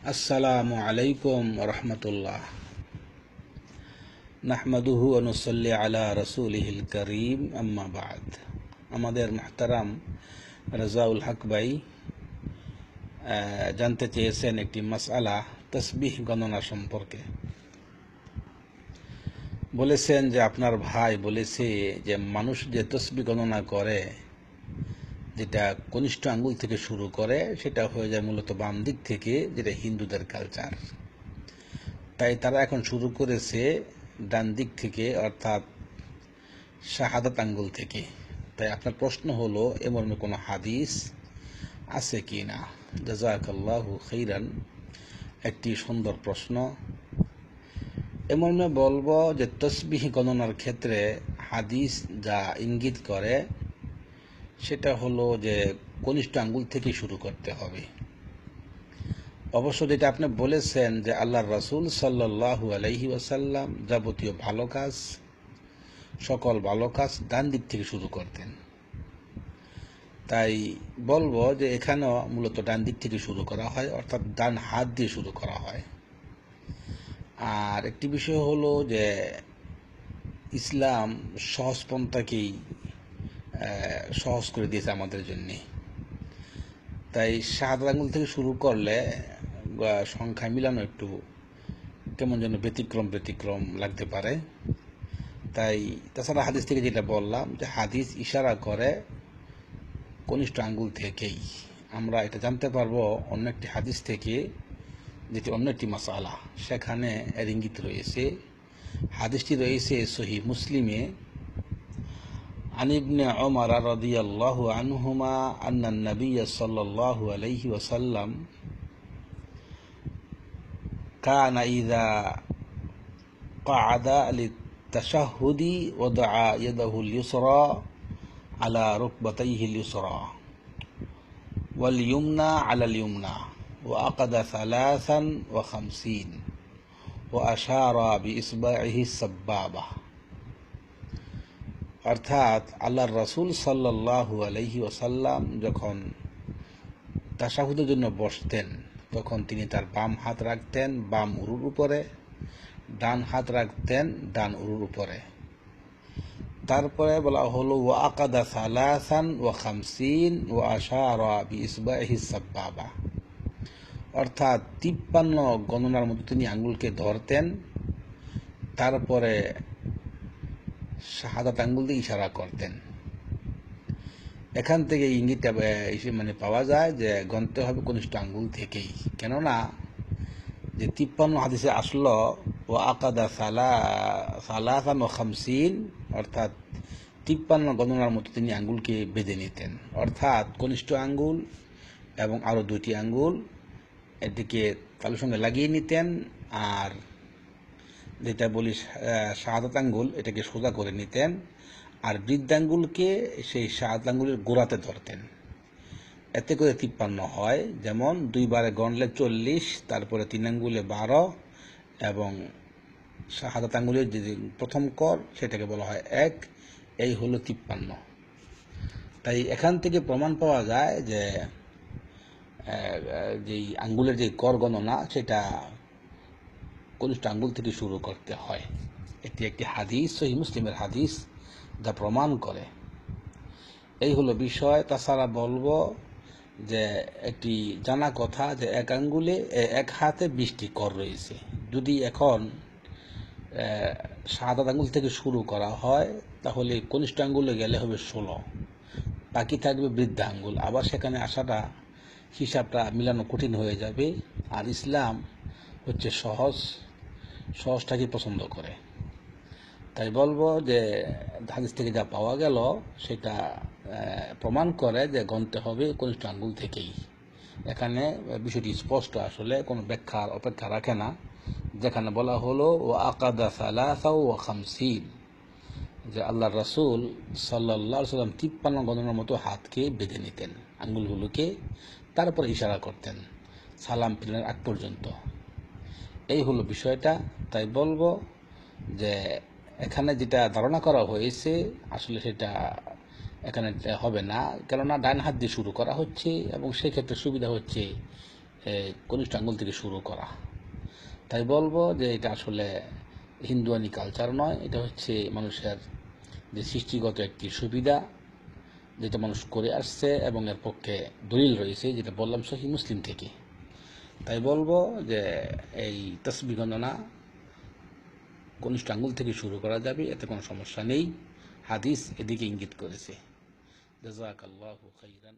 আসসালামু আলাইকুম রহমতুল্লাহ। নাহমাদুহু ওয়া নুসাল্লি আলা রাসূলিহিল কারীম, আম্মা বাদ। আমাদের মুহতারাম রাজাউল হক ভাই জানতে চেয়েছেন একটি মাসআলা তাসবিহ গণনা সম্পর্কে। বলেছেন যে আপনার ভাই বলেছে যে মানুষ যে তাসবিহ গণনা করে, যেটা কনিষ্ঠ আঙ্গুল থেকে শুরু করে, সেটা হয়ে যায় মূলত বাম দিক থেকে, যেটা হিন্দুদের কালচার। তাই তারা এখন শুরু করেছে ডান দিক থেকে, অর্থাৎ শাহাদাত আঙ্গুল থেকে। তাই আপনার প্রশ্ন হলো, এ মর্মে কোনো হাদিস আছে কি না? জাযাকাল্লাহু খাইরান, একটি সুন্দর প্রশ্ন। এ মর্মে বলবো যে তাসবিহ গণনার ক্ষেত্রে হাদিস যা ইঙ্গিত করে সেটা হলো যে কনিষ্ঠ আঙ্গুল থেকে শুরু করতে হবে। অবশ্য যেটা আপনি বলেছেন যে আল্লাহর রাসূল সাল্লাল্লাহু আলাইহি ওয়াসাল্লাম যাবতীয় ভালো কাজ, সকল ভালো কাজ ডান দিক থেকে শুরু করতেন। তাই বলবো যে এখানেও মূলত ডান দিক থেকে শুরু করা হয়, অর্থাৎ ডান হাত দিয়ে শুরু করা হয়। আর একটি বিষয় হলো যে ইসলাম সহজপন্থাকেই সহজ করে দিয়েছে আমাদের জন্যে। তাই শাহাদাত আঙ্গুল থেকে শুরু করলে সংখ্যা মিলানো একটু কেমন যেন ব্যতিক্রম লাগতে পারে। তাই তাছাড়া হাদিস থেকে যেটা বললাম, যে হাদিস ইশারা করে কনিষ্ঠ আঙ্গুল থেকেই। আমরা এটা জানতে পারবো অন্য একটি হাদিস থেকে, যেটি অন্য একটি মাসআলা, সেখানে এর ইঙ্গিত রয়েছে। হাদিসটি রয়েছে সহিহ মুসলিমে। আন ইবনে উমর রাদিয়াল্লাহু আনহুমা আন্না নবী সাল্লাল্লাহু আলাইহি ওয়াসাল্লাম কানা ইযা ক্বাআদা লিত-তাশাহুদি ওয়াদা'a ইয়াদাহুল ইউসরা আলা রুকবাতাইহিল ইউসরা ওয়াল ইয়ুমনা আলাল ইয়ুমনা ওয়া আকাদা 53 ওয়া আশারা বিইসবা'iহি সাব্বাবা। অর্থাৎ আল্লাহর রাসূল সাল্লাল্লাহু আলাইহি ওয়াসাল্লাম যখন তাশাহুদের জন্য বসতেন, তখন তিনি তার বাম হাত রাখতেন বাম উরুর উপরে, ডান হাত রাখতেন ডান উরুর উপরে। তারপরে বলা হলো ওয়া আকাদা 53 ওয়া আশারা বিইসবা'iহি সাব্বাবা, অর্থাৎ 53 গণনার মতো তিনি আঙ্গুলকে ধরতেন, তারপরে শাহাদাত আঙ্গুল দিয়ে ইশারা করতেন। এখান থেকে ইঙ্গিতটা পাওয়া যায় যে গণতে হবে কনিষ্ঠ আঙ্গুল থেকেই। কেননা যে 53 হাদিসে আসলো ও আকাদা 53, অর্থাৎ 53 গণনার মতো তিনি আঙ্গুলকে বেঁধে নিতেন, অর্থাৎ কনিষ্ঠ আঙ্গুল এবং আরও 2টি আঙ্গুল এটিকে তালুর সঙ্গে লাগিয়ে নিতেন, আর যেটা বলি শাহাদাত আঙ্গুল, এটাকে সোজা করে নিতেন, আর বৃদ্ধাঙ্গুলকে সেই শাহাদাত আঙ্গুলের গোড়াতে ধরতেন। এতে করে 53 হয়। যেমন 2 বারে গণলে 40, তারপরে 3 আঙ্গুলে 12, এবং শাহাদাত আঙ্গুলের যে প্রথম কর সেটাকে বলা হয় 1। এই হলো 53। তাই এখান থেকে প্রমাণ পাওয়া যায় যে যেই আঙ্গুলের যে কর গণনা, সেটা কনিষ্ঠ আঙ্গুল থেকে শুরু করতে হয়। এটি একটি হাদিস, সহিহ মুসলিমের হাদিস, যা প্রমাণ করে। এই হলো বিষয়। তাছাড়া বলবো যে একটি জানা কথা যে এক হাতে 20টি কর রয়েছে। যদি এখন শাহাদাত আঙ্গুল থেকে শুরু করা হয়, তাহলে কনিষ্ঠ আঙ্গুলে গেলে হবে 16, বাকি থাকবে বৃদ্ধা আঙ্গুল। আবার সেখানে আসাটা, হিসাবটা মিলানো কঠিন হয়ে যাবে। আর ইসলাম হচ্ছে সহজটাকে পছন্দ করে। তাই বলবো যে হাদিস থেকে যা পাওয়া গেল সেটা প্রমাণ করে যে গণতে হবে কনিষ্ঠ আঙ্গুল থেকেই। এখানে বিষয়টি স্পষ্ট, আসলে কোনো ব্যাখ্যার অপেক্ষা রাখে না। যেখানে বলা হলো ও আকাদা 53, যে আল্লাহর রাসূল সাল্লাল্লাহু আলাইহি ওয়াসাল্লাম 53 গণনার মতো হাতকে বেঁধে নিতেন, আঙ্গুলগুলোকে, তারপরে ইশারা করতেন সালাম ফিরানোর আগ পর্যন্ত। এই হলো বিষয়টা। তাই বলবো যে এখানে যেটা ধারণা করা হয়েছে, আসলে সেটা এখানে হবে না। কেননা ডান হাত দিয়ে শুরু করা হচ্ছে, এবং সেক্ষেত্রে সুবিধা হচ্ছে কনিষ্ঠ আঙ্গুল থেকে শুরু করা। তাই বলবো যে এটা আসলে হিন্দুয়ানি কালচার নয়, এটা হচ্ছে মানুষের যে সৃষ্টিগত একটি সুবিধা, যেটা মানুষ করে আসছে এবং এর পক্ষে দলিল রয়েছে, যেটা বললাম সহি মুসলিম থেকে। তাই বলবো যে এই তসবিহ গণনা কনিষ্ঠ আঙ্গুল থেকে শুরু করা যাবে, এতে কোনো সমস্যা নেই। হাদিস এদিকে ইঙ্গিত করেছে। জাযাকাল্লাহু খাইরান।